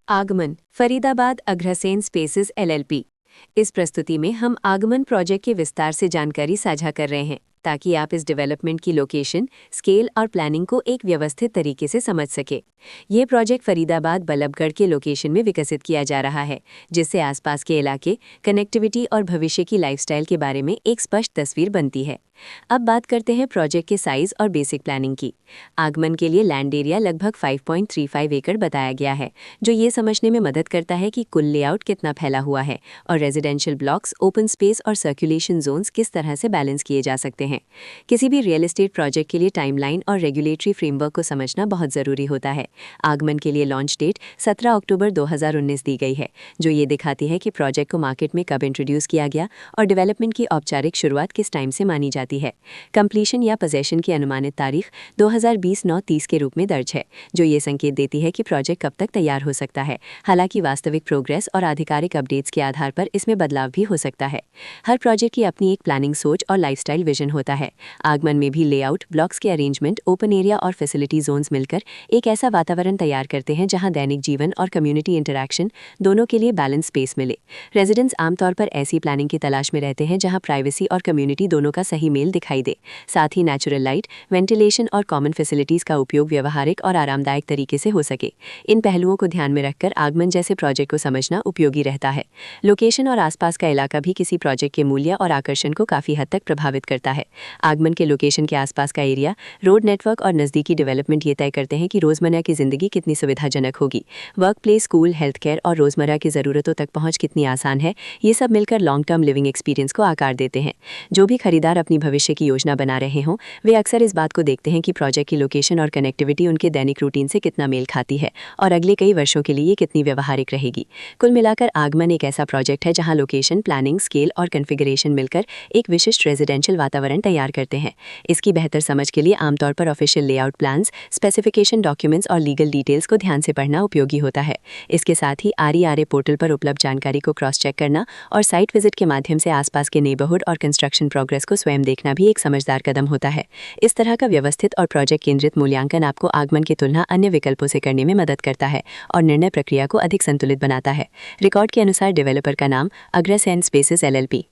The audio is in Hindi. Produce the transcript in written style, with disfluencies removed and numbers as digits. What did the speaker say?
आगमन फरीदाबाद अग्रसेन स्पेसेस एलएलपी। इस प्रस्तुति में हम आगमन प्रोजेक्ट के विस्तार से जानकारी साझा कर रहे हैं ताकि आप इस डेवलपमेंट की लोकेशन, स्केल और प्लानिंग को एक व्यवस्थित तरीके से समझ सके। ये प्रोजेक्ट फरीदाबाद बल्लभगढ़ के लोकेशन में विकसित किया जा रहा है, जिससे आसपास के इलाके, कनेक्टिविटी और भविष्य की लाइफस्टाइल के बारे में एक स्पष्ट तस्वीर बनती है। अब बात करते हैं प्रोजेक्ट के साइज और बेसिक प्लानिंग की। आगमन के लिए लैंड एरिया लगभग 5.35 एकड़ बताया गया है, जो ये समझने में मदद करता है कि कुल लेआउट कितना फैला हुआ है और रेजिडेंशियल ब्लॉक्स, ओपन स्पेस और सर्कुलेशन जोन्स किस तरह से बैलेंस किए जा सकते हैं। किसी भी रियल एस्टेट प्रोजेक्ट के लिए टाइमलाइन और रेगुलेटरी फ्रेमवर्क को समझना बहुत ज़रूरी होता है। आगमन के लिए लॉन्च डेट 17 अक्टूबर 2019 दी गई है, जो ये दिखाती है कि प्रोजेक्ट को मार्केट में कब इंट्रोड्यूस किया गया और डेवलपमेंट की औपचारिक शुरुआत किस टाइम से मानी जाती है। कंप्लीशन या पोजेशन की अनुमानित तारीख 2020-9-30 के रूप में दर्ज है, जो ये संकेत देती है कि प्रोजेक्ट कब तक तैयार हो सकता है। हालांकि वास्तविक प्रोग्रेस और आधिकारिक अपडेट्स के आधार पर इसमें बदलाव भी हो सकता है। हर प्रोजेक्ट की अपनी एक प्लानिंग सोच और लाइफस्टाइल विजन होता है। आगमन में भी लेआउट, ब्लॉक्स के अरेंजमेंट, ओपन एरिया और फैसिलिटी जोन्स मिलकर एक ऐसा वातावरण तैयार करते हैं जहां दैनिक जीवन और कम्युनिटी इंटरैक्शन दोनों के लिए बैलेंस स्पेस मिले। रेजिडेंट्स आमतौर पर ऐसी प्लानिंग की तलाश में रहते हैं जहां प्राइवेसी और कम्युनिटी दोनों का सही मेल दिखाई दे। साथ ही नेचुरल लाइट, वेंटिलेशन और कॉमन फैसिलिटीज का उपयोग व्यवहारिक और आरामदायक तरीके से हो सके। इन पहलुओं को ध्यान में रखकर आगमन जैसे प्रोजेक्ट को समझना उपयोगी रहता है। लोकेशन और आसपास का इलाका भी किसी प्रोजेक्ट के मूल्य और आकर्षण को काफी हद तक प्रभावित करता है। आगमन के लोकेशन के आसपास का एरिया, रोड नेटवर्क और नजदीकी डेवलपमेंट ये तय करते हैं कि रोजमर्रा की जिंदगी कितनी सुविधाजनक होगी। Work place, school, health care और रोजमर्रा की जरूरतों तक पहुंच कितनी आसान है, ये सब मिलकर लॉन्ग टर्म लिविंग एक्सपीरियंस को आकार देते हैं। जो भी खरीदार अपनी भविष्य की योजना बना रहे हों, वे अक्सर इस बात को देखते हैं कि प्रोजेक्ट की लोकेशन और कनेक्टिविटी उनके दैनिक रूटीन से कितना मेल खाती है और अगले कई वर्षों के लिए कितनी व्यवहारिक रहेगी। कुल मिलाकर आगमन एक ऐसा प्रोजेक्ट है जहां लोकेशन, प्लानिंग, स्केल और कॉन्फ़िगरेशन मिलकर एक विशिष्ट रेजिडेंशियल वातावरण तैयार करते हैं। इसकी बेहतर समझ के लिए आमतौर पर official layout plans, specification documents और लीगल डिटेल्स को ध्यान से पढ़ना उपयोगी होता है। इसके साथ ही RERA पोर्टल पर उपलब्ध जानकारी को क्रॉस चेक करना और साइट विजिट के माध्यम से आसपास के नेबरहुड और कंस्ट्रक्शन प्रोग्रेस को स्वयं देखना भी एक समझदार कदम होता है। इस तरह का व्यवस्थित और प्रोजेक्ट केंद्रित मूल्यांकन आपको आगमन की तुलना अन्य विकल्पों से करने में मदद करता है और निर्णय प्रक्रिया को अधिक संतुलित बनाता है। रिकॉर्ड के अनुसार डेवलपर का नाम अग्रसेन स्पेसेस LLP।